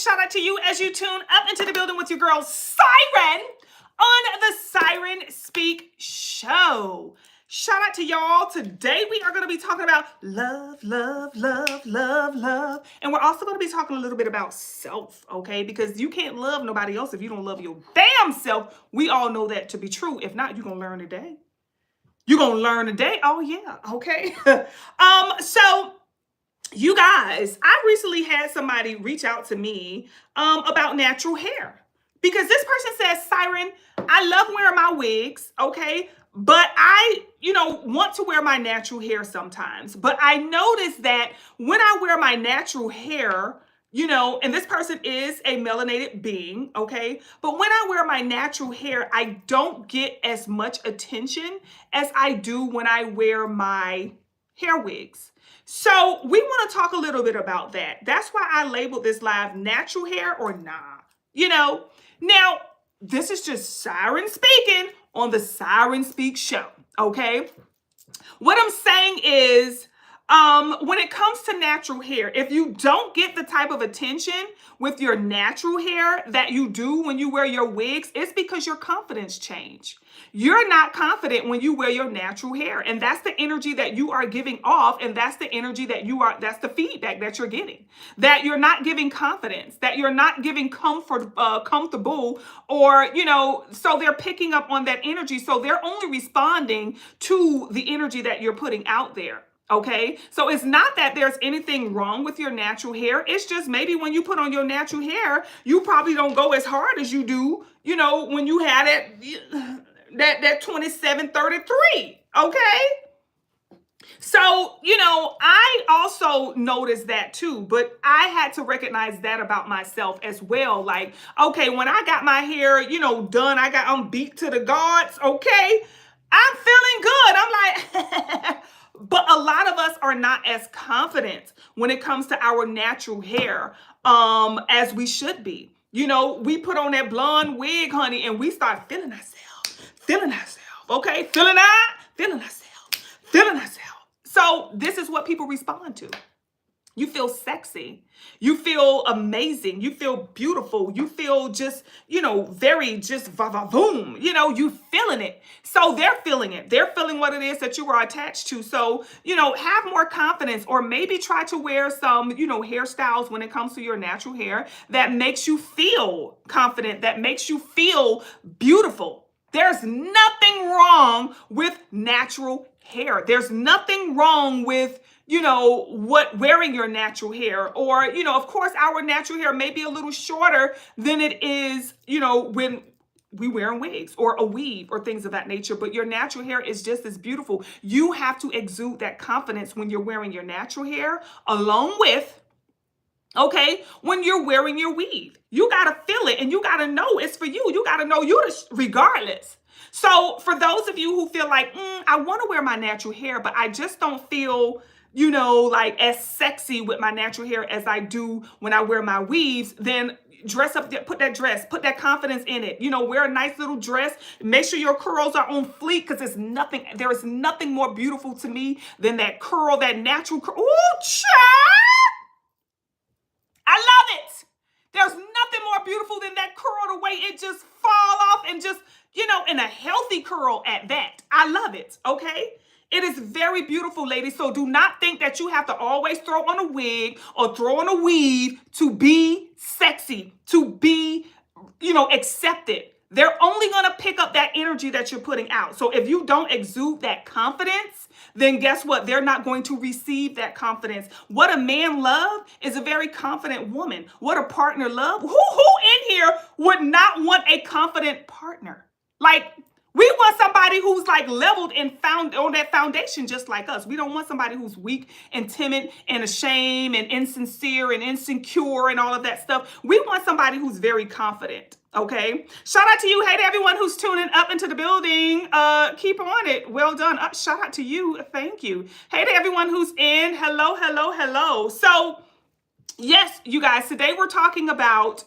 Shout out to you as you tune up into the building with your girl Siren on the Siren Speak Show. Shout out to y'all. Today we are going to be talking about love, love, love, love, love. And we're also going to be talking a little bit about self, okay? Because you can't love nobody else if you don't love your damn self. We all know that to be true. If not, you're going to learn today. You're going to learn today. Oh, yeah. Okay. So you guys, I recently had somebody reach out to me about natural hair. Because this person says, Siren, I love wearing my wigs, okay? But I, want to wear my natural hair sometimes. But I noticed that when I wear my natural hair, and this person is a melanated being, okay? But when I wear my natural hair, I don't get as much attention as I do when I wear my hair wigs. So we want to talk a little bit about that. That's why I labeled this live natural hair or nah, Now, this is just Siren speaking on the Siren Speak Show, okay? What I'm saying is, when it comes to natural hair, if you don't get the type of attention with your natural hair that you do when you wear your wigs, it's because your confidence changed. You're not confident when you wear your natural hair, and that's the energy that you are giving off, and that's the energy that that's the feedback that you're getting, that you're not giving confidence, that you're not giving comfortable, or, so they're picking up on that energy, so they're only responding to the energy that you're putting out there. Okay, so it's not that there's anything wrong with your natural hair. It's just maybe when you put on your natural hair, you probably don't go as hard as you do, when you had that 2733. Okay. So, I also noticed that too, but I had to recognize that about myself as well. Like, okay, when I got my hair, done, I'm beat to the gods. Okay. I'm feeling good. I'm like, but a lot of us are not as confident when it comes to our natural hair as we should be. We put on that blonde wig, honey, and we start feeling ourselves, okay? Feeling ourselves. So this is what people respond to. You feel sexy. You feel amazing. You feel beautiful. You feel just, very just va-va-voom. You feeling it. So they're feeling it. They're feeling what it is that you are attached to. So, have more confidence, or maybe try to wear some, hairstyles when it comes to your natural hair that makes you feel confident, that makes you feel beautiful. There's nothing wrong with natural hair. There's nothing wrong with wearing your natural hair, or, of course, our natural hair may be a little shorter than it is, when we wearing wigs or a weave or things of that nature, but your natural hair is just as beautiful. You have to exude that confidence when you're wearing your natural hair, along with, okay, when you're wearing your weave. You got to feel it, and you got to know it's for you. You got to know you regardless. So for those of you who feel like, I want to wear my natural hair, but I just don't feel like as sexy with my natural hair as I do when I wear my weaves, then dress up, put that dress, put that confidence in it. Wear a nice little dress. Make sure your curls are on fleek, because there is nothing more beautiful to me than that curl, that natural curl. Ooh, child! I love it. There's nothing more beautiful than that curl, the way it just fall off, and just, in a healthy curl at that. I love it, okay? It is very beautiful, ladies. So do not think that you have to always throw on a wig or throw on a weave to be sexy, to be, accepted. They're only going to pick up that energy that you're putting out. So if you don't exude that confidence, then guess what? They're not going to receive that confidence. What a man love is a very confident woman. What a partner love. Who in here would not want a confident partner? Like, we want somebody who's like leveled and found on that foundation just like us. We don't want somebody who's weak and timid and ashamed and insincere and insecure and all of that stuff. We want somebody who's very confident. Okay. Shout out to you. Hey to everyone who's tuning up into the building. Keep on it. Well done. Shout out to you. Thank you. Hey to everyone who's in. Hello, hello, hello. So yes, you guys, today we're talking about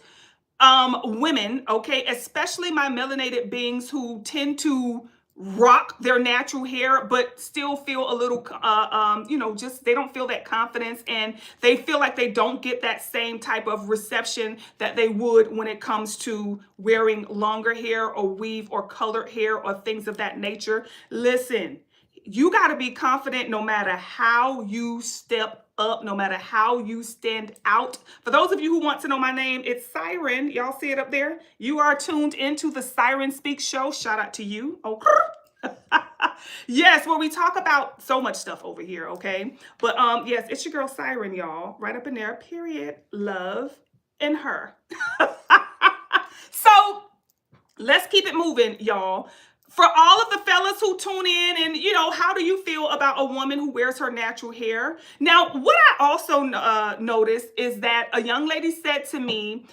women, okay, especially my melanated beings who tend to rock their natural hair, but still feel a little, just they don't feel that confidence, and they feel like they don't get that same type of reception that they would when it comes to wearing longer hair or weave or colored hair or things of that nature. Listen, you got to be confident no matter how you step up, no matter how you stand out. For those of you who want to know my name, it's Siren. Y'all see it up there? You are tuned into the Siren Speak show. Shout out to you. Okay. Yes, where we talk about so much stuff over here, okay? But yes, it's your girl Siren, y'all. Right up in there, period, love, and her. So let's keep it moving, y'all. For all of the fellas who tune in, and how do you feel about a woman who wears her natural hair? Now, what I also noticed is that a young lady said to me,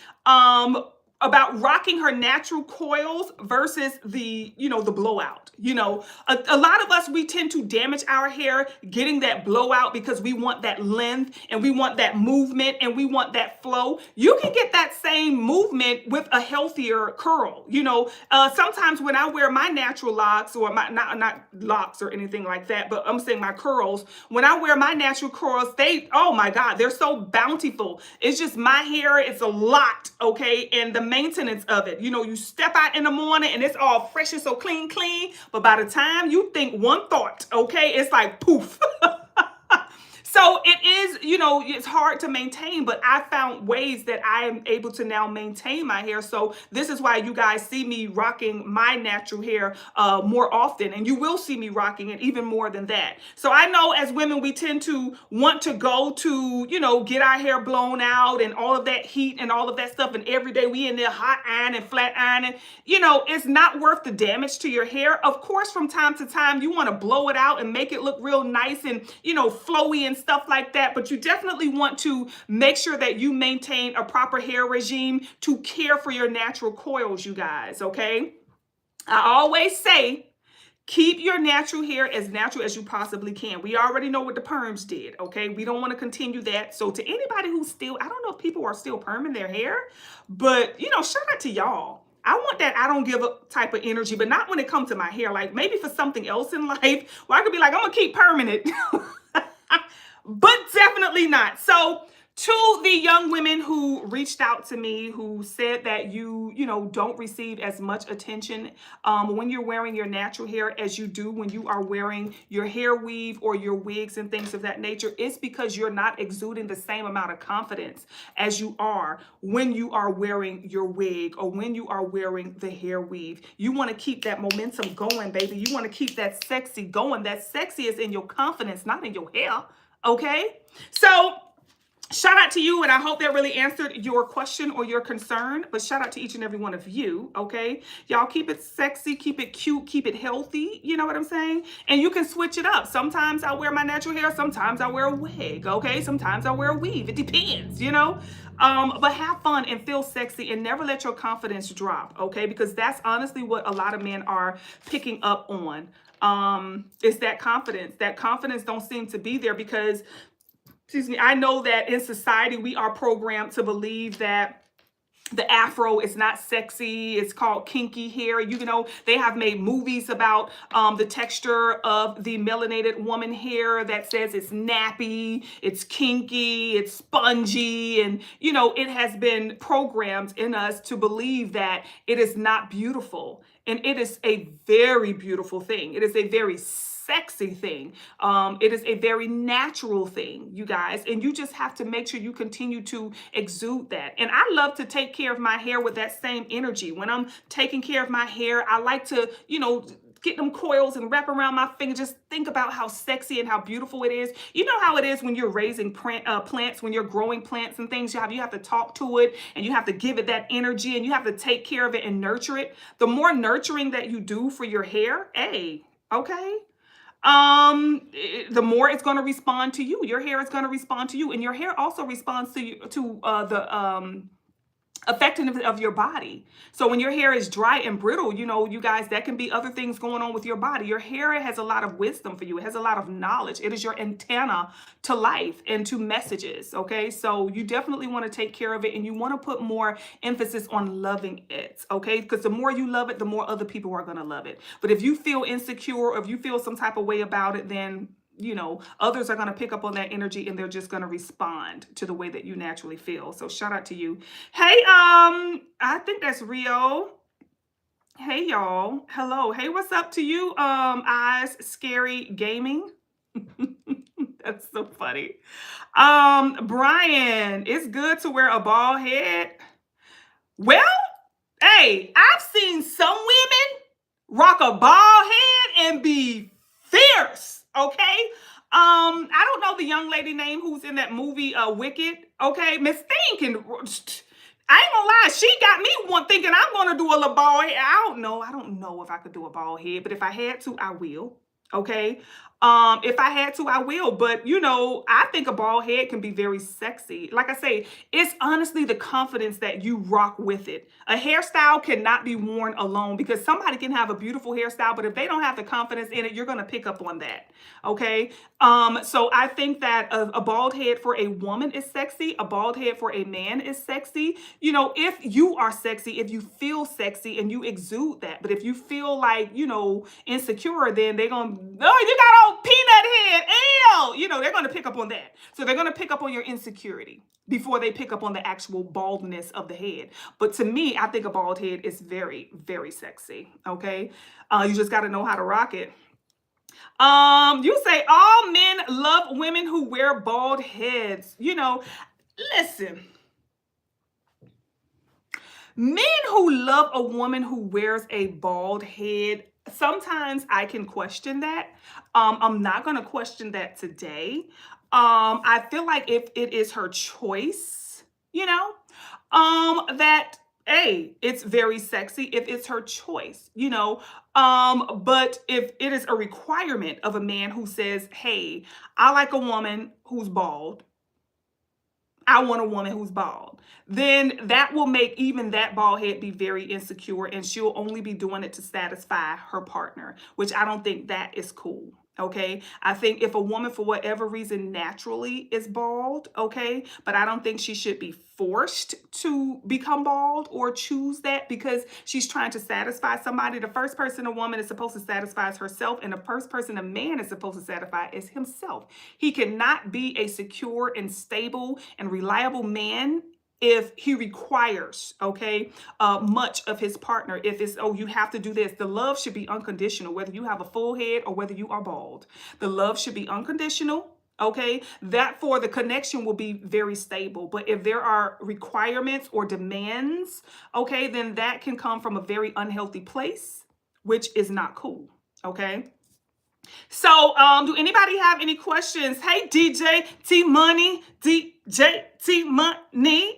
about rocking her natural coils versus the blowout. A lot of us, we tend to damage our hair getting that blowout because we want that length and we want that movement and we want that flow. You can get that same movement with a healthier curl. Sometimes when I wear my natural locks, or my not locks or anything like that, but I'm saying my curls, when I wear my natural curls, oh my God, they're so bountiful. It's just my hair, it's a lot, okay? And the maintenance of it, you step out in the morning and it's all fresh and so clean, but by the time you think one thought, okay, it's like poof. So it is, it's hard to maintain, but I found ways that I am able to now maintain my hair. So this is why you guys see me rocking my natural hair more often, and you will see me rocking it even more than that. So I know as women, we tend to want to go to, get our hair blown out and all of that heat and all of that stuff. And every day we in there hot iron and flat ironing. It's not worth the damage to your hair. Of course, from time to time, you want to blow it out and make it look real nice and, flowy and stuff like that, but you definitely want to make sure that you maintain a proper hair regime to care for your natural coils, you guys, okay? I always say, keep your natural hair as natural as you possibly can. We already know what the perms did, okay? We don't want to continue that. So to anybody who's still, I don't know if people are still perming their hair, but, shout out to y'all. I want that I don't give up type of energy, but not when it comes to my hair. Like maybe for something else in life, where I could be like, I'm going to keep perming it. But definitely not. So to the young women who reached out to me, who said that you don't receive as much attention when you're wearing your natural hair as you do when you are wearing your hair weave or your wigs and things of that nature, it's because you're not exuding the same amount of confidence as you are when you are wearing your wig or when you are wearing the hair weave. You want to keep that momentum going, baby. You want to keep that sexy going. That sexy is in your confidence, not in your hair. Okay? So shout out to you, and I hope that really answered your question or your concern, but shout out to each and every one of you, okay? Y'all keep it sexy, keep it cute, keep it healthy, you know what I'm saying? And you can switch it up. Sometimes I wear my natural hair, sometimes I wear a wig, okay? Sometimes I wear a weave. It depends, But have fun and feel sexy and never let your confidence drop, okay? Because that's honestly what a lot of men are picking up on. It's that confidence. That confidence don't seem to be there because, excuse me, I know that in society we are programmed to believe that the afro is not sexy. It's called kinky hair. They have made movies about the texture of the melanated woman hair that says it's nappy, it's kinky, it's spongy. And, it has been programmed in us to believe that it is not beautiful. And it is a very beautiful thing. It is a very sexy thing. It is a very natural thing, you guys. And you just have to make sure you continue to exude that. And I love to take care of my hair with that same energy. When I'm taking care of my hair, I like to, get them coils and wrap around my finger. Just think about how sexy and how beautiful it is. You know how it is when you're raising plants, when you're growing plants and things. You have to talk to it and you have to give it that energy and you have to take care of it and nurture it. The more nurturing that you do for your hair, okay? The more it's going to respond to you. Your hair is going to respond to you, and your hair also responds to you, to effectiveness of your body. So when your hair is dry and brittle, you know, you guys, that can be other things going on with your body. Your hair has a lot of wisdom for you. It has a lot of knowledge. It is your antenna to life and to messages. Okay. So you definitely want to take care of it, and you want to put more emphasis on loving it. Okay. Because the more you love it, the more other people are going to love it. But if you feel insecure, or if you feel some type of way about it, then you know, others are going to pick up on that energy, and they're just going to respond to the way that you naturally feel. So shout out to you. Hey, I think that's Rio. Hey, y'all. Hello. Hey, what's up to you? Eyes Scary Gaming. That's so funny. Brian, it's good to wear a bald head. Well, hey, I've seen some women rock a bald head and be fierce, okay? I don't know the young lady name who's in that movie Wicked, okay? Miss Thing can, I ain't gonna lie, she got me one thinking I'm gonna do a little bald head. I don't know if I could do a bald head, but if I had to, I will. Okay. If I had to, I will. But you know, I think a bald head can be very sexy. Like I say, it's honestly the confidence that you rock with it. A hairstyle cannot be worn alone, because somebody can have a beautiful hairstyle, but if they don't have the confidence in it, you're gonna pick up on that. Okay. So I think that a bald head for a woman is sexy. A bald head for a man is sexy. You know, if you are sexy, if you feel sexy and you exude that. But if you feel like, you know, insecure, then they're gonna, oh, you got old peanut head, ew! You know, they're gonna pick up on that. So they're gonna pick up on your insecurity before they pick up on the actual baldness of the head. But to me, I think a bald head is very, very sexy. Okay. You just got to know how to rock it. You say all men love women who wear bald heads. You know, listen. Men who love a woman who wears a bald head, sometimes I can question that. I'm not going to question that today. I feel like if it is her choice, you know, that hey, it's very sexy if it's her choice, you know. But if it is a requirement of a man who says, hey, I like a woman who's bald, I want a woman who's bald, then that will make even that bald head be very insecure, and she'll only be doing it to satisfy her partner, which I don't think that is cool. Okay. I think if a woman, for whatever reason, naturally is bald, okay, but I don't think she should be forced to become bald or choose that because she's trying to satisfy somebody. The first person a woman is supposed to satisfy is herself, and the first person a man is supposed to satisfy is himself. He cannot be a secure and stable and reliable man if he requires, okay, much of his partner. If it's, oh, you have to do this. The love should be unconditional, whether you have a full head or whether you are bald. The love should be unconditional, okay? That for the connection will be very stable. But if there are requirements or demands, okay, then that can come from a very unhealthy place, which is not cool, okay? So, do anybody have any questions? Hey, DJ T Money, DJ T Money.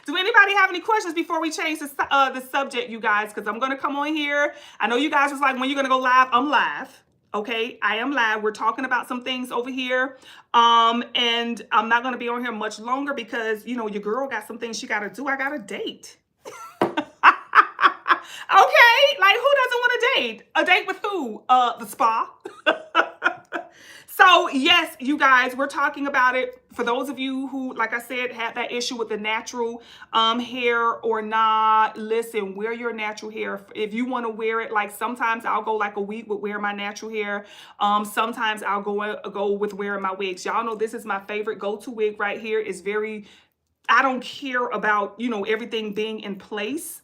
Do anybody have any questions before we change the subject, you guys? Because I'm going to come on here. I know you guys was like, when you're going to go live? I'm live. Okay, I am live. We're talking about some things over here. And I'm not going to be on here much longer because, you know, your girl got some things she got to do. I got a date. Okay, like who doesn't want a date? A date with who? The spa. So yes, you guys, we're talking about it. For those of you who, like I said, had that issue with the natural hair or not, listen, wear your natural hair. If you want to wear it, like sometimes I'll go like a week with wearing my natural hair. Sometimes I'll go with wearing my wigs. Y'all know this is my favorite go-to wig right here. It's very, I don't care about, you know, everything being in place.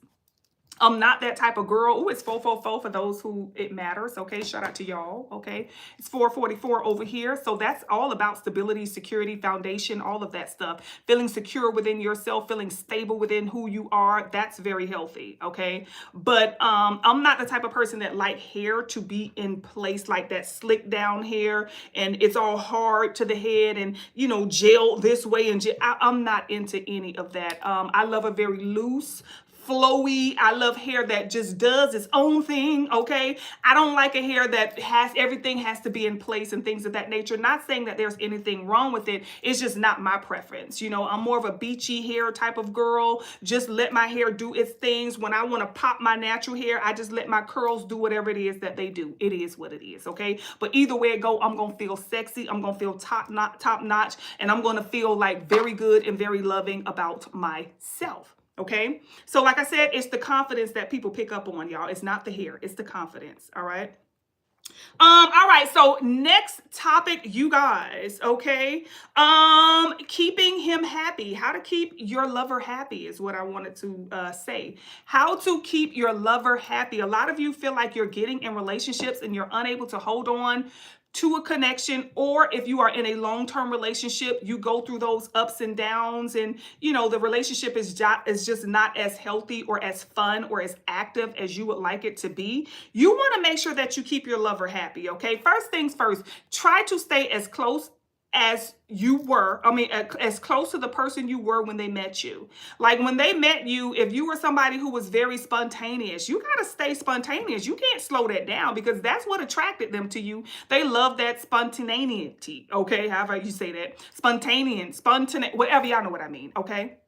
I'm not that type of girl. Oh, it's 444 for those who it matters. Okay, shout out to y'all. Okay, it's 444 over here. So that's all about stability, security, foundation, all of that stuff. Feeling secure within yourself, feeling stable within who you are. That's very healthy. Okay, but I'm not the type of person that like hair to be in place like that, slick down hair, and it's all hard to the head, and you know, gel this way, and I'm not into any of that. I love a very loose, flowy. I love hair that just does its own thing, okay? I don't like a hair that everything has to be in place and things of that nature. Not saying that there's anything wrong with it. It's just not my preference. You know, I'm more of a beachy hair type of girl. Just let my hair do its things. When I want to pop my natural hair, I just let my curls do whatever it is that they do. It is what it is, okay? But either way it go, I'm going to feel sexy. I'm going to feel top notch, and I'm going to feel like very good and very loving about myself. Okay. So like I said, it's the confidence that people pick up on, y'all. It's not the hair. It's the confidence. All right. All right, so next topic, you guys, okay? Keeping him happy. How to keep your lover happy is what I wanted to say. How to keep your lover happy. A lot of you feel like you're getting in relationships and you're unable to hold on to a connection, or if you are in a long-term relationship, you go through those ups and downs, and you know the relationship is just not as healthy or as fun or as active as you would like it to be. You want to make sure that you keep your lover happy, okay? First things first, try to stay as close as you were, as close to the person you were when they met you. Like when they met you, if you were somebody who was very spontaneous, you got to stay spontaneous. You can't slow that down because that's what attracted them to you. They love that spontaneity, okay? However you say that, spontaneous, whatever, y'all know what I mean, okay?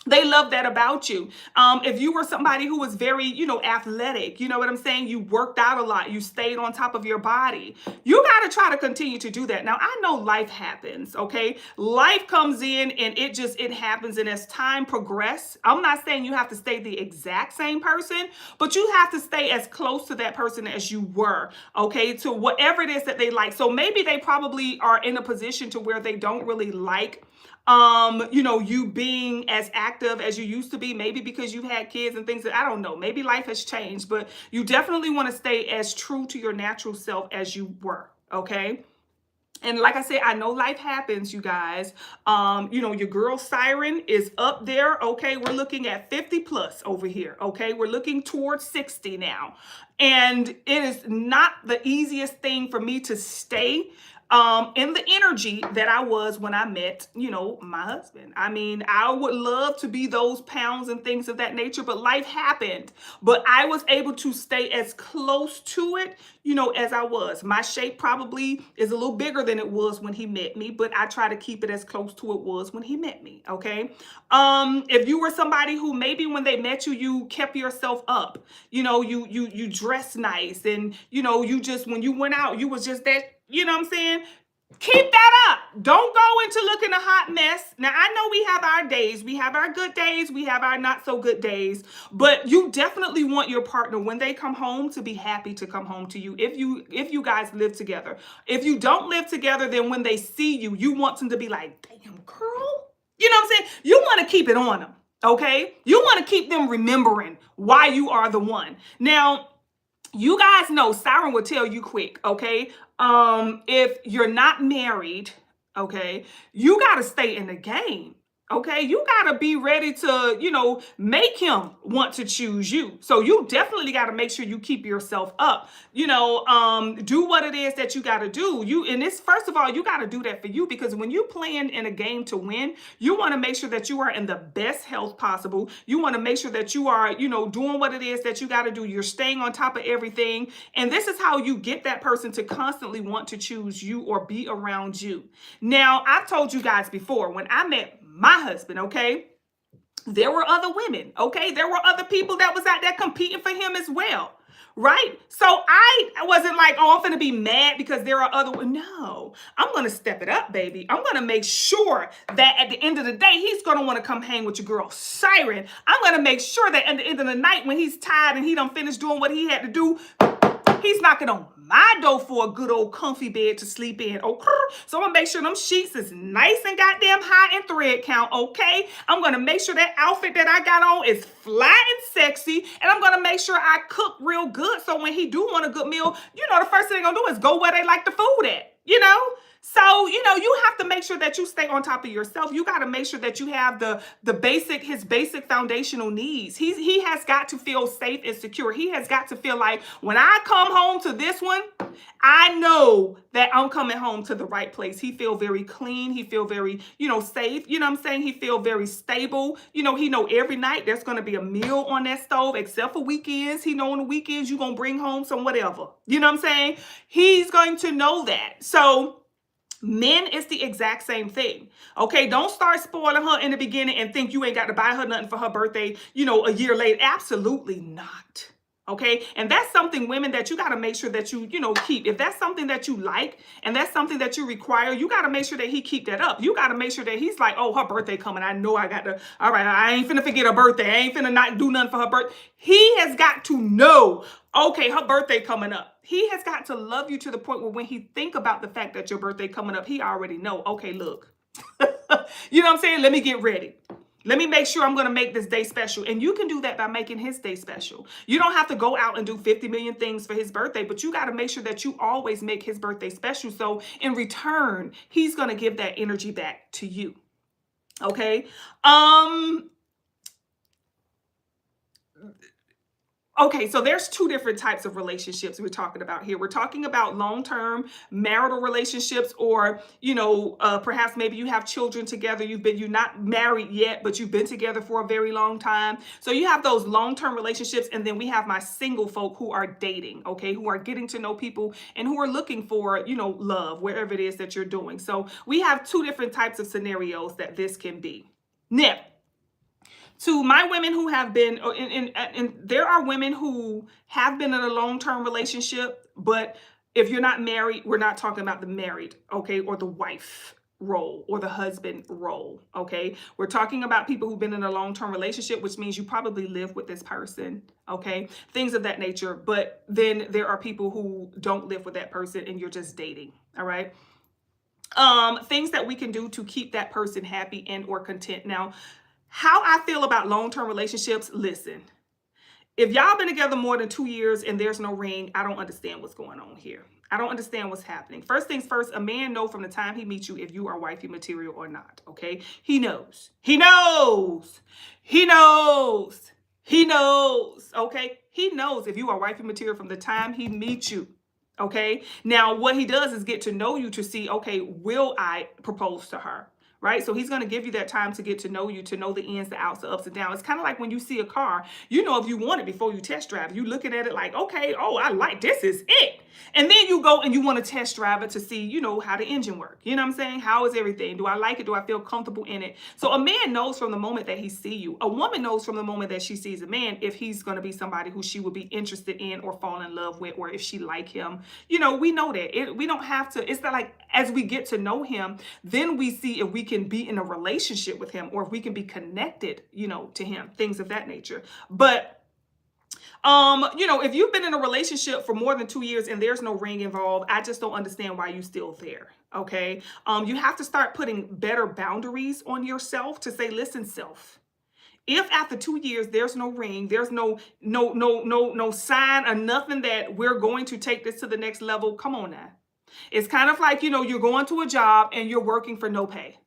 They love that about you. If you were somebody who was very, athletic, you know what I'm saying? You worked out a lot. You stayed on top of your body. You got to try to continue to do that. Now, I know life happens, okay? Life comes in and it happens. And as time progresses, I'm not saying you have to stay the exact same person, but you have to stay as close to that person as you were, okay? To whatever it is that they like. So maybe they probably are in a position to where they don't really like you being as active as you used to be, maybe because you've had kids and things that I don't know, maybe life has changed, but you definitely want to stay as true to your natural self as you were. Okay. And like I said, I know life happens, you guys. Your girl Siren is up there. Okay. We're looking at 50 plus over here. Okay. We're looking towards 60 now. And it is not the easiest thing for me to stay in the energy that I was when I met, my husband. I mean, I would love to be those pounds and things of that nature, but life happened. But I was able to stay as close to it, as I was. My shape probably is a little bigger than it was when he met me, but I try to keep it as close to it was when he met me. Okay. If you were somebody who maybe when they met you, you kept yourself up, you dress nice, and, you just, when you went out, you was just that, you know what I'm saying? Keep that up. Don't go into looking a hot mess. Now, I know we have our days. We have our good days. We have our not so good days. But you definitely want your partner, when they come home, to be happy to come home to you if you guys live together. If you don't live together, then when they see you, you want them to be like, damn, girl. You know what I'm saying? You want to keep it on them, okay? You want to keep them remembering why you are the one. Now, you guys know Siren will tell you quick, okay? If you're not married, okay, you got to stay in the game. Okay, you got to be ready to, make him want to choose you. So you definitely got to make sure you keep yourself up, do what it is that you got to do. First of all, you got to do that for you, because when you're playing in a game to win, you want to make sure that you are in the best health possible. You want to make sure that you are, doing what it is that you got to do. You're staying on top of everything. And this is how you get that person to constantly want to choose you or be around you. Now, I've told you guys before, when I met my husband, okay, there were other women, okay? There were other people that was out there competing for him as well, right? So I wasn't like, oh, I'm going to be mad because there are other women. No, I'm going to step it up, baby. I'm going to make sure that at the end of the day, he's going to want to come hang with your girl, Siren. I'm going to make sure that at the end of the night, when he's tired and he done finished doing what he had to do, he's knocking on my door for a good old comfy bed to sleep in. Okay. So I'm going to make sure them sheets is nice and goddamn high in thread count. Okay. I'm going to make sure that outfit that I got on is fly and sexy. And I'm going to make sure I cook real good. So when he do want a good meal, the first thing they're going to do is go where they like the food at, So, you have to make sure that you stay on top of yourself. You got to make sure that you have his basic foundational needs. He has got to feel safe and secure. He has got to feel like when I come home to this one, I know that I'm coming home to the right place. He feel very clean. He feel very, safe. You know what I'm saying? He feel very stable. He know every night there's going to be a meal on that stove, except for weekends. He know on the weekends you're going to bring home some whatever. You know what I'm saying? He's going to know that. So men, it's the exact same thing. Okay, don't start spoiling her in the beginning and think you ain't got to buy her nothing for her birthday, a year later. Absolutely not. Okay, and that's something, women, that you got to make sure that you keep. If that's something that you like and that's something that you require, you got to make sure that he keep that up. You got to make sure that he's like, oh, her birthday coming, I know I got to, all right, I ain't finna forget her birthday. I ain't finna not do nothing for her birthday. He has got to know, okay, her birthday coming up. He has got to love you to the point where when he think about the fact that your birthday coming up, he already know, okay, look, you know what I'm saying? Let me get ready. Let me make sure I'm going to make this day special. And you can do that by making his day special. You don't have to go out and do 50 million things for his birthday, but you got to make sure that you always make his birthday special. So in return, he's going to give that energy back to you. Okay. Okay, so there's two different types of relationships we're talking about here. We're talking about long-term marital relationships, or, perhaps maybe you have children together. You're not married yet, but you've been together for a very long time. So you have those long-term relationships. And then we have my single folk who are dating, okay, who are getting to know people and who are looking for, love, wherever it is that you're doing. So we have two different types of scenarios that this can be. Now, to my women who have been, and there are women who have been in a long-term relationship, but if you're not married, we're not talking about the married, okay, or the wife role or the husband role, okay? We're talking about people who've been in a long-term relationship, which means you probably live with this person, okay? Things of that nature. But then there are people who don't live with that person and you're just dating, all right? Things that we can do to keep that person happy and or content. Now, how I feel about long-term relationships, listen, if y'all been together more than 2 years and there's no ring, I don't understand what's going on here. I don't understand what's happening. First things first, a man knows from the time he meets you if you are wifey material or not, okay? He knows. He knows. He knows. He knows, okay? He knows if you are wifey material from the time he meets you. Okay. Now, what he does is get to know you to see, okay, will I propose to her? Right? So he's going to give you that time to get to know you, to know the ins, the outs, the ups and downs. It's kind of like when you see a car, if you want it before you test drive. You looking at it like, okay, oh, I like this is it. And then you go and you want to test drive it to see, how the engine works. You know what I'm saying? How is everything? Do I like it? Do I feel comfortable in it? So a man knows from the moment that he sees you. A woman knows from the moment that she sees a man if he's going to be somebody who she would be interested in or fall in love with, or if she like him. We know that. We don't have to. It's not like as we get to know him, then we see if we can be in a relationship with him or if we can be connected, to him, things of that nature. But if you've been in a relationship for more than 2 years and there's no ring involved, I just don't understand why you're still there. Okay. You have to start putting better boundaries on yourself to say, listen, self, if after 2 years there's no ring, there's no sign or nothing that we're going to take this to the next level, come on now. It's kind of like, you're going to a job and you're working for no pay.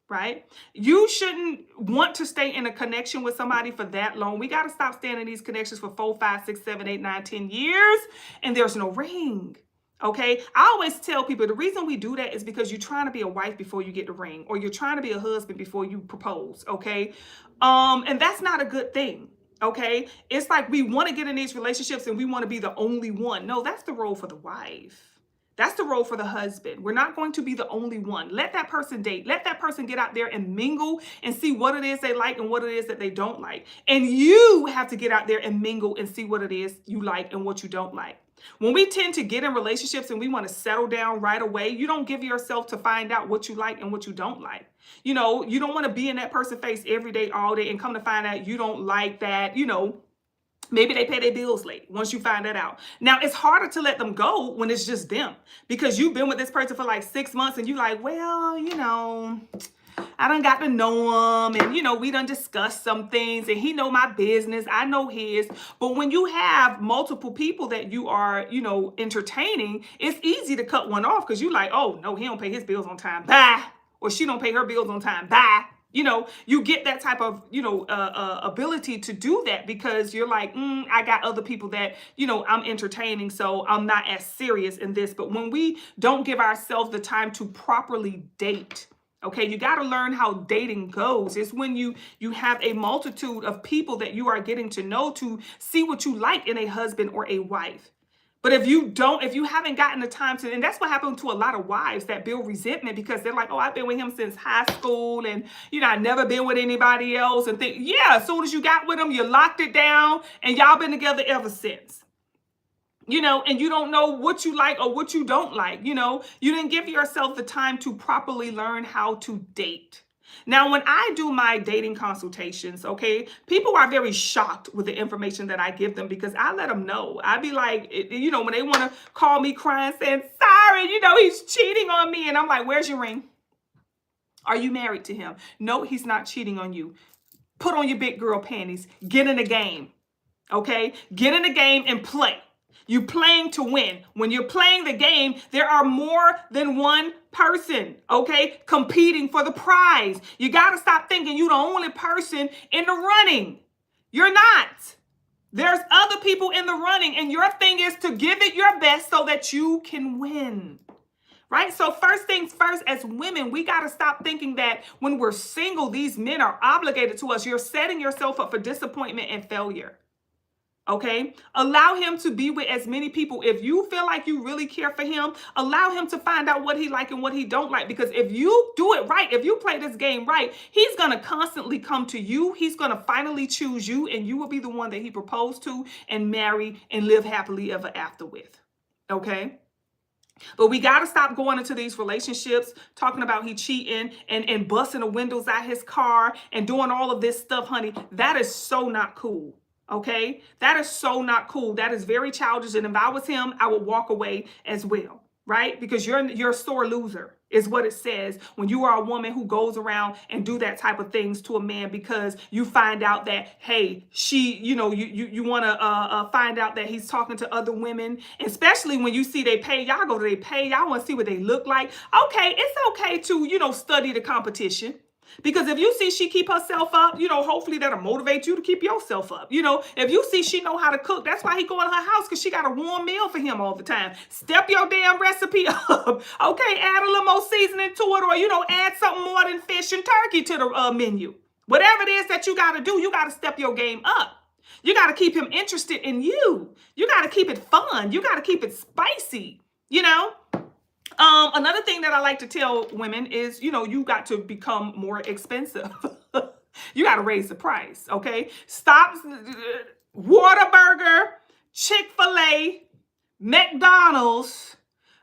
Right? You shouldn't want to stay in a connection with somebody for that long. We got to stop staying in these connections for 4, 5, 6, 7, 8, 9, 10 years and there's no ring. Okay. I always tell people the reason we do that is because you're trying to be a wife before you get the ring, or you're trying to be a husband before you propose. Okay. And that's not a good thing. Okay. It's like we want to get in these relationships and we want to be the only one. No, that's the role for the wife. That's the role for the husband. We're not going to be the only one. Let that person date. Let that person get out there and mingle and see what it is they like and what it is that they don't like. And you have to get out there and mingle and see what it is you like and what you don't like. When we tend to get in relationships and we want to settle down right away, you don't give yourself to find out what you like and what you don't like. You don't want to be in that person's face every day, all day, and come to find out you don't like that, maybe they pay their bills late once you find that out. Now, it's harder to let them go when it's just them, because you've been with this person for like 6 months and you're like, well, I done got to know him, and we done discussed some things, and he know my business, I know his. But when you have multiple people that you are, entertaining, it's easy to cut one off because you like, oh no, he don't pay his bills on time, bye. Or she don't pay her bills on time, bye. You get that type of, ability to do that because you're like, I got other people that, I'm entertaining, so I'm not as serious in this. But when we don't give ourselves the time to properly date, okay, you got to learn how dating goes. It's when you have a multitude of people that you are getting to know to see what you like in a husband or a wife. But if you haven't gotten the time to, and that's what happened to a lot of wives that build resentment because they're like, oh, I've been with him since high school and, I've never been with anybody else. And think, yeah, as soon as you got with him, you locked it down and y'all been together ever since. And you don't know what you like or what you don't like. You didn't give yourself the time to properly learn how to date. Now, when I do my dating consultations, okay, people are very shocked with the information that I give them because I let them know. I be like, when they want to call me crying, saying, sorry, he's cheating on me. And I'm like, where's your ring? Are you married to him? No, he's not cheating on you. Put on your big girl panties. Get in the game, okay? Get in the game and play. You playing to win. When you're playing the game, there are more than one person, okay, competing for the prize. You got to stop thinking you're the only person in the running. You're not. There's other people in the running, and your thing is to give it your best so that you can win. Right? So first things first, as women, we got to stop thinking that when we're single, these men are obligated to us. You're setting yourself up for disappointment and failure. Okay, allow him to be with as many people. If you feel like you really care for him, allow him to find out what he like and what he don't like. Because if you do it right, if you play this game right, he's going to constantly come to you. He's going to finally choose you, and you will be the one that he proposed to and marry and live happily ever after with. Okay. But we got to stop going into these relationships talking about he cheating and busting the windows out his car and doing all of this stuff, honey. That is so not cool. Okay, that is so not cool. That is very childish. And if I was him, I would walk away as well, right? Because you're a sore loser is what it says when you are a woman who goes around and do that type of things to a man because you find out that, hey, you want to find out that he's talking to other women, especially when you see they pay. Y'all go to they pay. Y'all want to see what they look like. Okay, it's okay to, study the competition. Because if you see she keep herself up, hopefully that'll motivate you to keep yourself up. If you see she know how to cook, that's why he go in her house, because she got a warm meal for him all the time. Step your damn recipe up. Okay, add a little more seasoning to it, or, add something more than fish and turkey to the menu. Whatever it is that you got to do, you got to step your game up. You got to keep him interested in you. You got to keep it fun. You got to keep it spicy, Another thing that I like to tell women is, you got to become more expensive. You got to raise the price, okay? Stop Whataburger, Chick-fil-A, McDonald's,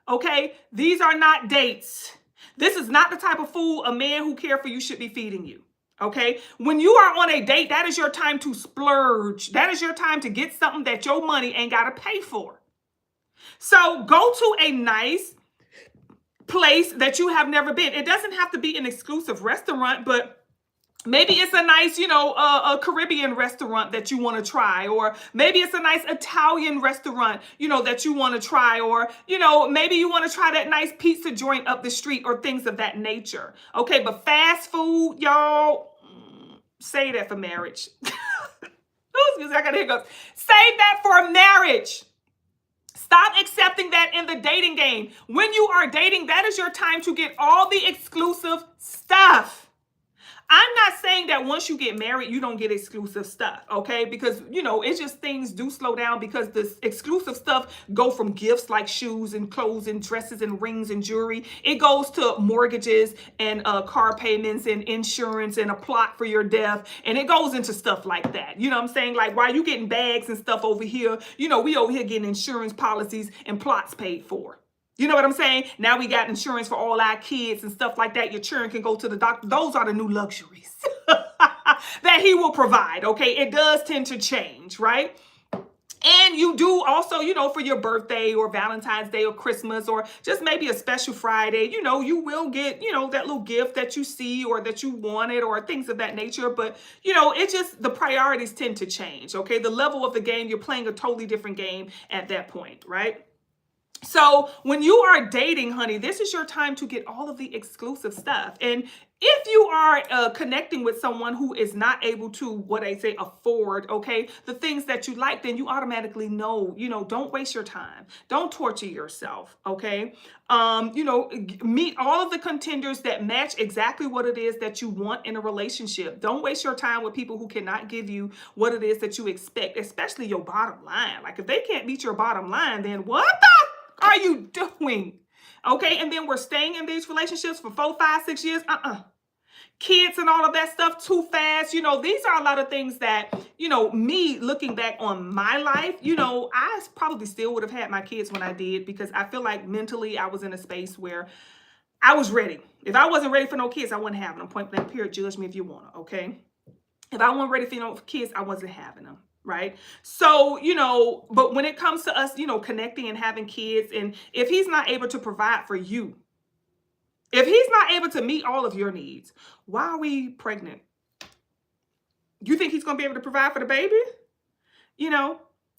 okay? These are not dates. This is not the type of food a man who cares for you should be feeding you. Okay, when you are on a date, that is your time to splurge. That is your time to get something that your money ain't got to pay for. So go to a nice place that you have never been. It doesn't have to be an exclusive restaurant, but maybe it's a nice, a Caribbean restaurant that you want to try, or maybe it's a nice Italian restaurant, that you want to try, or, maybe you want to try that nice pizza joint up the street or things of that nature. Okay, but fast food, y'all, save that for marriage. Excuse me, I got hiccups. Save that for marriage. Stop accepting that in the dating game. When you are dating, that is your time to get all the exclusive stuff. I'm not saying that once you get married, you don't get exclusive stuff, okay? Because, it's just things do slow down because the exclusive stuff go from gifts like shoes and clothes and dresses and rings and jewelry. It goes to mortgages and car payments and insurance and a plot for your death. And it goes into stuff like that. You know what I'm saying? Like, while you getting bags and stuff over here, we over here getting insurance policies and plots paid for. You know what I'm saying? Now we got insurance for all our kids and stuff like that. Your children can go to the doctor. Those are the new luxuries that he will provide, okay? It does tend to change, right? And you do also, for your birthday or Valentine's Day or Christmas or just maybe a special Friday, you will get, that little gift that you see or that you wanted or things of that nature. But, it just, the priorities tend to change. Okay. The level of the game, you're playing a totally different game at that point, right? So when you are dating, honey, this is your time to get all of the exclusive stuff. And if you are connecting with someone who is not able to, what I say, afford, okay, the things that you like, then you automatically know, don't waste your time. Don't torture yourself, okay? Meet all of the contenders that match exactly what it is that you want in a relationship. Don't waste your time with people who cannot give you what it is that you expect, especially your bottom line. Like if they can't meet your bottom line, then what the are you doing? Okay, and then we're staying in these relationships for 4, 5, 6 years. Kids and all of that stuff too fast. These are a lot of things that, me looking back on my life, I probably still would have had my kids when I did, because I feel like mentally I was in a space where I was ready. If I wasn't ready for no kids, I wasn't having them. Point blank period. Judge me if you want to, okay? If I wasn't ready for no kids, I wasn't having them. Right. So, but when it comes to us, connecting and having kids, and if he's not able to provide for you, if he's not able to meet all of your needs, why are we pregnant? You think he's going to be able to provide for the baby?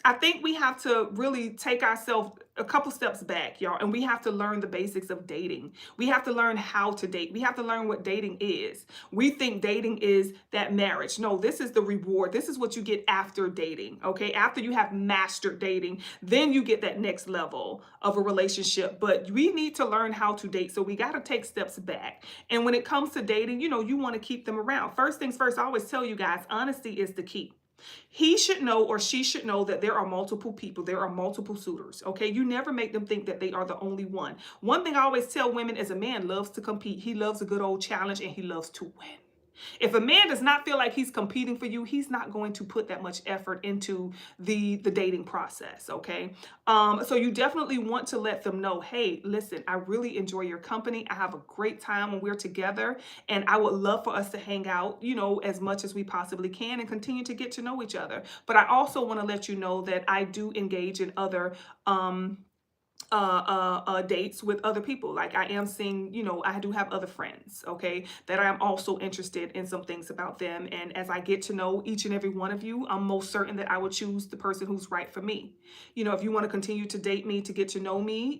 I think we have to really take ourselves a couple steps back, y'all, and we have to learn the basics of dating. We have to learn how to date. We have to learn what dating is. We think dating is that marriage. No, this is the reward. This is what you get after dating, okay? After you have mastered dating, then you get that next level of a relationship. But we need to learn how to date, so we got to take steps back. And when it comes to dating, you want to keep them around. First things first, I always tell you guys, honesty is the key. He should know, or she should know, that there are multiple people. There are multiple suitors. Okay. You never make them think that they are the only one. One thing I always tell women is a man loves to compete. He loves a good old challenge, and he loves to win. If a man does not feel like he's competing for you, he's not going to put that much effort into the dating process, okay? So you definitely want to let them know, hey, listen, I really enjoy your company. I have a great time when we're together, and I would love for us to hang out, as much as we possibly can and continue to get to know each other. But I also want to let you know that I do engage in other dates with other people. Like I am seeing, I do have other friends, okay, that I am also interested in some things about them. And as I get to know each and every one of you, I'm most certain that I would choose the person who's right for me. If you want to continue to date me, to get to know me,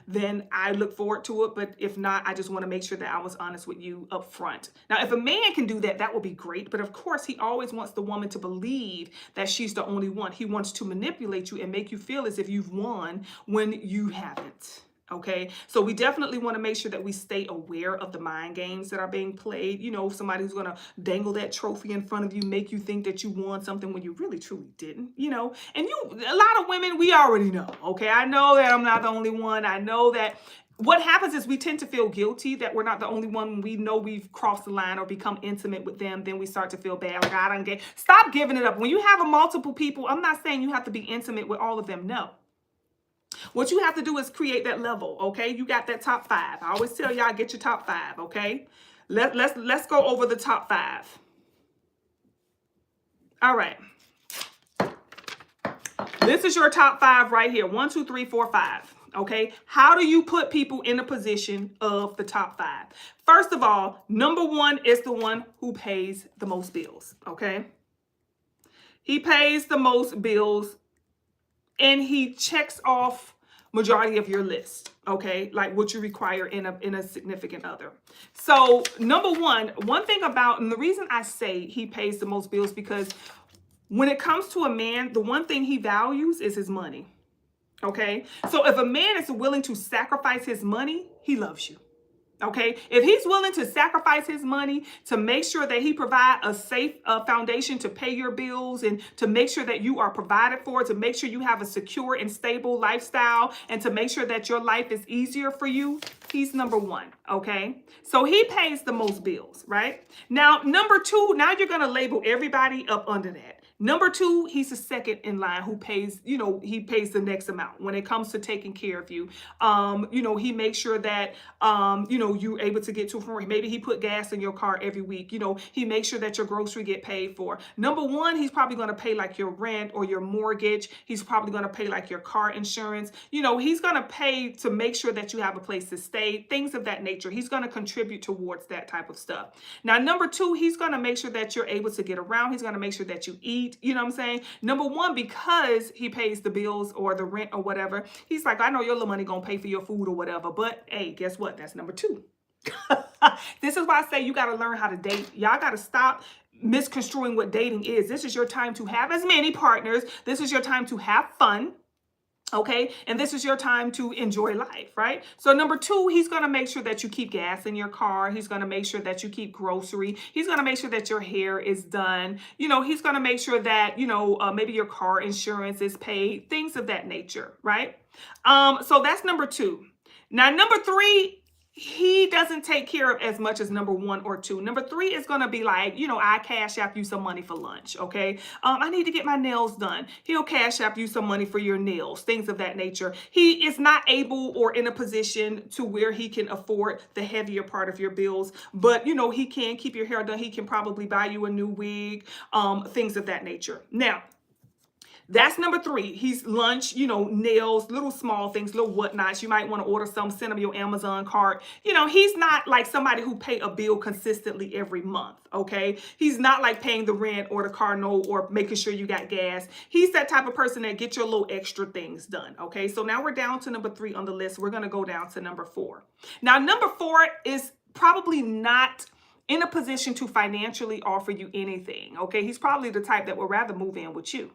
then I look forward to it. But if not, I just want to make sure that I was honest with you up front. Now, if a man can do that, that would be great. But of course, he always wants the woman to believe that she's the only one. He wants to manipulate you and make you feel as if you've won when you haven't. Okay, so we definitely want to make sure that we stay aware of the mind games that are being played. Somebody who's going to dangle that trophy in front of you, make you think that you won something when you really truly didn't, and a lot of women, we already know. Okay, I know that I'm not the only one. I know that what happens is we tend to feel guilty that we're not the only one. When we know we've crossed the line or become intimate with them, then we start to feel bad. Like, I don't get, stop giving it up. When you have a multiple people, I'm not saying you have to be intimate with all of them. No. What you have to do is create that level, okay? You got that top 5. I always tell y'all, get your top 5, okay? Let's go over the top 5. All right. This is your top 5 right here. 1, 2, 3, 4, 5. Okay. How do you put people in a position of the top 5? First of all, number 1 is the one who pays the most bills. Okay. He pays the most bills, and he checks off majority of your list, okay? Like what you require in a significant other. So number one thing about, and the reason I say he pays the most bills, because when it comes to a man, the one thing he values is his money, okay? So if a man is willing to sacrifice his money, he loves you. Okay, if he's willing to sacrifice his money to make sure that he provide a safe foundation to pay your bills, and to make sure that you are provided for, to make sure you have a secure and stable lifestyle, and to make sure that your life is easier for you, he's number 1. Okay, so he pays the most bills, right? Now, number 2, now you're going to label everybody up under that. Number two, he's the second in line who pays, he pays the next amount when it comes to taking care of you. He makes sure that, you're able to get to and from. Maybe he put gas in your car every week. He makes sure that your grocery get paid for. Number one, he's probably going to pay like your rent or your mortgage. He's probably going to pay like your car insurance. He's going to pay to make sure that you have a place to stay, things of that nature. He's going to contribute towards that type of stuff. Now, number two, he's going to make sure that you're able to get around. He's going to make sure that you eat. You know what I'm saying? Number one, because he pays the bills or the rent or whatever, he's like, I know your little money gonna pay for your food or whatever, but hey, guess what? That's number two. This is why I say you got to learn how to date. Y'all got to stop misconstruing what dating is. This is your time to have as many partners. This is your time to have fun. Okay, and this is your time to enjoy life, right? So number two, he's going to make sure that you keep gas in your car. He's going to make sure that you keep grocery. He's going to make sure that your hair is done. He's going to make sure that, maybe your car insurance is paid, things of that nature, right? So that's number two. Now, number three, he doesn't take care of as much as number one or two. Number three is going to be like, I cash app you some money for lunch. Okay. I need to get my nails done. He'll cash app you some money for your nails, things of that nature. He is not able or in a position to where he can afford the heavier part of your bills, but he can keep your hair done. He can probably buy you a new wig, things of that nature. Now, that's number three. He's lunch, nails, little small things, little whatnots. You might want to order some, send him your Amazon cart. He's not like somebody who pay a bill consistently every month. Okay. He's not like paying the rent or the car note or making sure you got gas. He's that type of person that gets your little extra things done. Okay. So now we're down to number three on the list. We're going to go down to number four. Now, number four is probably not in a position to financially offer you anything. Okay. He's probably the type that would rather move in with you.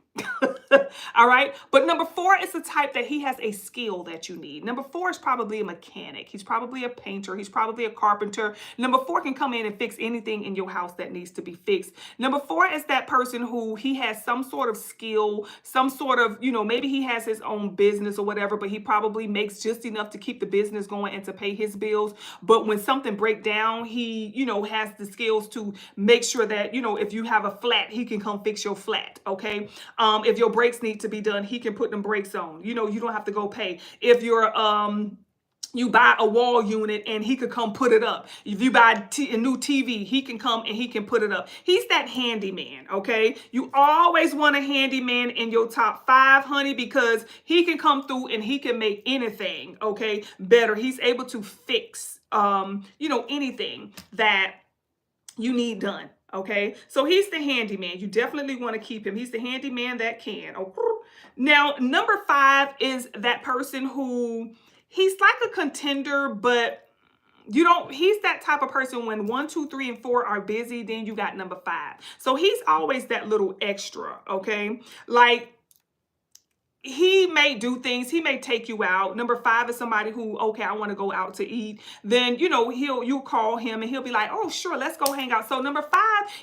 All right. But number four is the type that he has a skill that you need. Number four is probably a mechanic. He's probably a painter. He's probably a carpenter. Number four can come in and fix anything in your house that needs to be fixed. Number four is that person who he has some sort of skill, some sort of, maybe he has his own business or whatever, but he probably makes just enough to keep the business going and to pay his bills. But when something breaks down, he, has the skills to make sure that, if you have a flat, he can come fix your flat. Okay. If your brakes need to be done, he can put them brakes on. You don't have to go pay. If you're you buy a wall unit and he could come put it up. If you buy a new TV, he can come and he can put it up. He's that handyman, okay? You always want a handyman in your top 5, honey, because he can come through and he can make anything, okay, better. He's able to fix, anything that you need done. Okay, so he's the handyman. You definitely want to keep him. He's the handyman that can. Okay. Now, number 5 is that person who he's like a contender, but he's that type of person when 1, 2, 3, and 4 are busy, then you got number 5. So he's always that little extra. Okay, like, he may do things. He may take you out. Number 5 is somebody who, okay, I want to go out to eat. Then, you'll call him and he'll be like, oh, sure, let's go hang out. So number 5,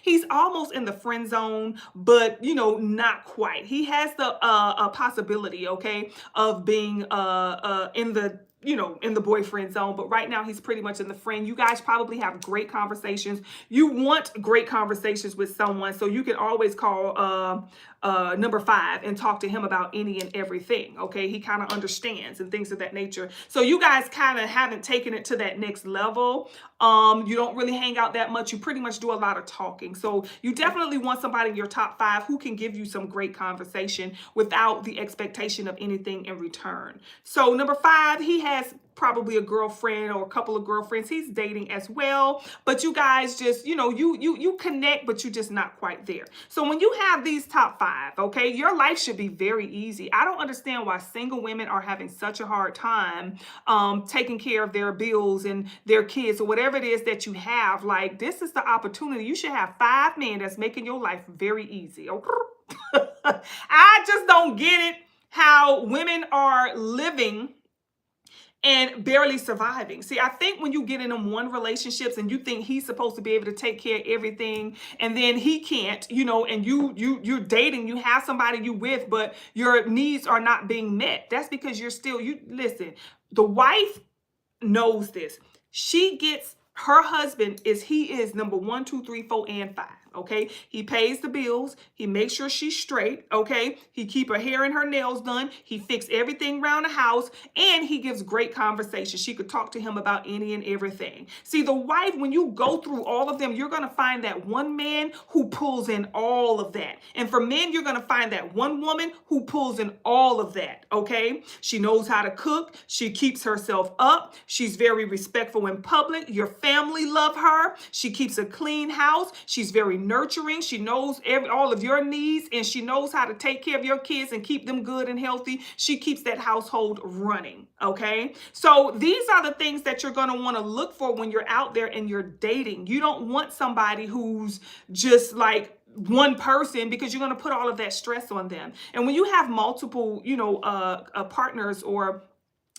he's almost in the friend zone, but, not quite. He has the a possibility, okay, of being in the boyfriend zone, but right now he's pretty much in the friend. You guys probably have great conversations. You want great conversations with someone, so you can always call number 5 and talk to him about any and everything. Okay, he kind of understands and things of that nature. So you guys kind of haven't taken it to that next level. You don't really hang out that much. You pretty much do a lot of talking. So you definitely want somebody in your top 5 who can give you some great conversation without the expectation of anything in return. So number 5, he has probably a girlfriend or a couple of girlfriends. He's dating as well, but you guys just, you connect, but you're just not quite there. So when you have these top 5, okay, your life should be very easy. I don't understand why single women are having such a hard time taking care of their bills and their kids or whatever it is that you have. Like, this is the opportunity. You should have 5 men that's making your life very easy. Okay? I just don't get it how women are living and barely surviving. See, I think when you get in them one relationships and you think he's supposed to be able to take care of everything and then he can't, and you're dating, you have somebody you with, but your needs are not being met. That's because listen, the wife knows this. She gets her husband he is number 1, 2, 3, 4, and 5. okay? He pays the bills. He makes sure she's straight, okay? He keep her hair and her nails done. He fix everything around the house, and he gives great conversation. She could talk to him about any and everything. See, the wife, when you go through all of them, you're going to find that one man who pulls in all of that. And for men, you're going to find that one woman who pulls in all of that, okay? She knows how to cook. She keeps herself up. She's very respectful in public. Your family love her. She keeps a clean house. She's very nurturing. She knows all of your needs, and she knows how to take care of your kids and keep them good and healthy. She keeps that household running, okay? So these are the things that you're going to want to look for when you're out there and you're dating. You don't want somebody who's just like one person, because you're going to put all of that stress on them. And when you have multiple, partners or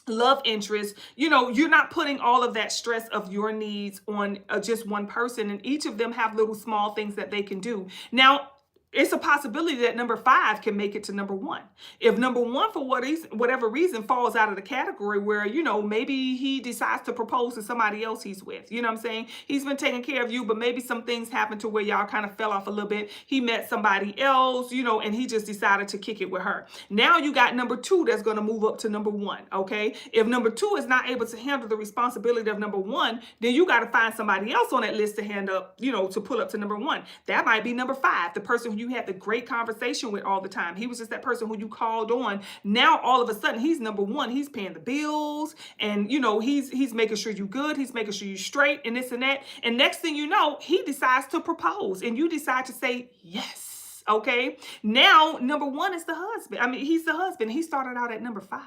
love interests, you're not putting all of that stress of your needs on just one person, and each of them have little small things that they can do. Now, it's a possibility that number 5 can make it to number 1. If number 1, for whatever reason, falls out of the category where, maybe he decides to propose to somebody else he's with. You know what I'm saying? He's been taking care of you, but maybe some things happened to where y'all kind of fell off a little bit. He met somebody else, and he just decided to kick it with her. Now you got number 2 that's going to move up to number 1, okay? If number 2 is not able to handle the responsibility of number 1, then you got to find somebody else on that list to hand up, to pull up to number 1. That might be number 5, the person who you had the great conversation with all the time. He was just that person who you called on. Now all of a sudden he's number 1. He's paying the bills, and he's making sure you good. He's making sure you straight, and this and that. And next thing you know, he decides to propose, and you decide to say yes. Okay. Now number 1 is the husband. I mean, he's the husband. He started out at number 5.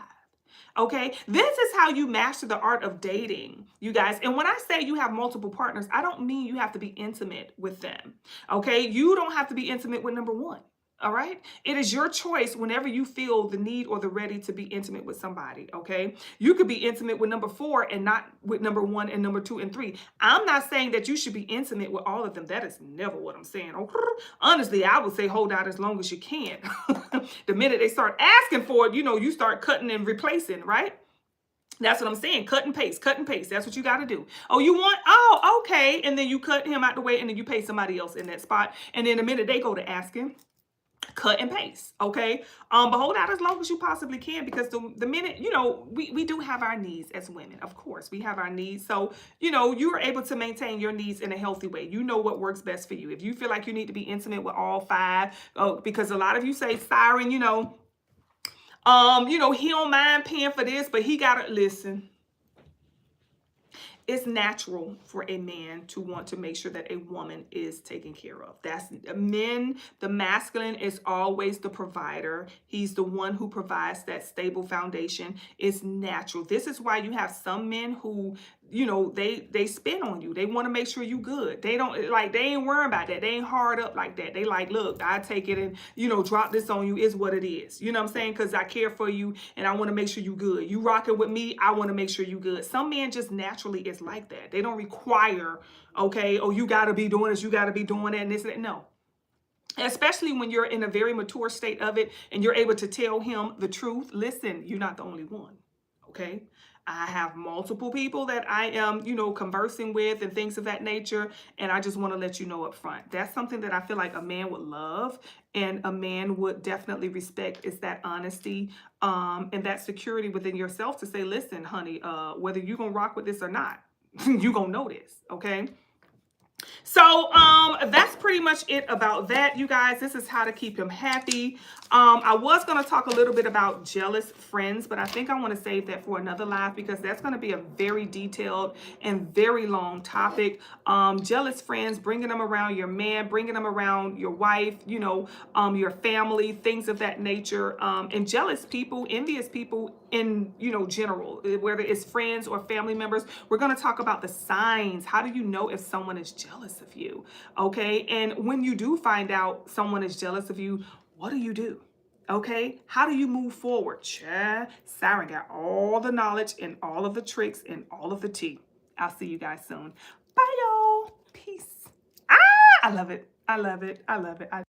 Okay, this is how you master the art of dating, you guys. And when I say you have multiple partners, I don't mean you have to be intimate with them. Okay, you don't have to be intimate with number 1. All right. It is your choice whenever you feel the need or the ready to be intimate with somebody. Okay. You could be intimate with number 4 and not with number 1 and number 2 and 3. I'm not saying that you should be intimate with all of them. That is never what I'm saying. Honestly, I would say hold out as long as you can. The minute they start asking for it, you start cutting and replacing, right? That's what I'm saying. Cut and paste, cut and paste. That's what you got to do. Oh, you want? Oh, okay. And then you cut him out the way, and then you pay somebody else in that spot. And then the minute they go to asking, cut and paste, okay? But hold out as long as you possibly can, because the minute, we do have our needs as women. Of course, we have our needs. So, you are able to maintain your needs in a healthy way. You know what works best for you. If you feel like you need to be intimate with all 5, because a lot of you say, Siren, he don't mind paying for this, but he got to listen. It's natural for a man to want to make sure that a woman is taken care of. That's men. The masculine is always the provider. He's the one who provides that stable foundation. It's natural. This is why you have some men who, they spin on you. They want to make sure you good. They don't they ain't worrying about that. They ain't hard up like that. They like, look, I take it and, drop this on you is what it is. You know what I'm saying? Because I care for you and I want to make sure you good. You rocking with me. I want to make sure you good. Some men just naturally is like that. They don't require, okay, oh, you got to be doing this. You got to be doing that and this and that. No. Especially when you're in a very mature state of it and you're able to tell him the truth. Listen, you're not the only one. Okay. I have multiple people that I am, conversing with and things of that nature. And I just want to let you know up front. That's something that I feel like a man would love and a man would definitely respect, is that honesty and that security within yourself to say, listen, honey, whether you're going to rock with this or not, you're going to know this. Okay. So that's pretty much it about that, you guys. This is how to keep him happy. I was going to talk a little bit about jealous friends, but I think I want to save that for another live, because that's going to be a very detailed and very long topic. Jealous friends, bringing them around your man, bringing them around your wife, your family, things of that nature. And jealous people, envious people in, general, whether it's friends or family members. We're going to talk about the signs. How do you know if someone is jealous of you? Okay. And when you do find out someone is jealous of you, what do you do? Okay. How do you move forward? Siren got all the knowledge and all of the tricks and all of the tea. I'll see you guys soon. Bye, y'all. Peace. I love it. I love it. I love it.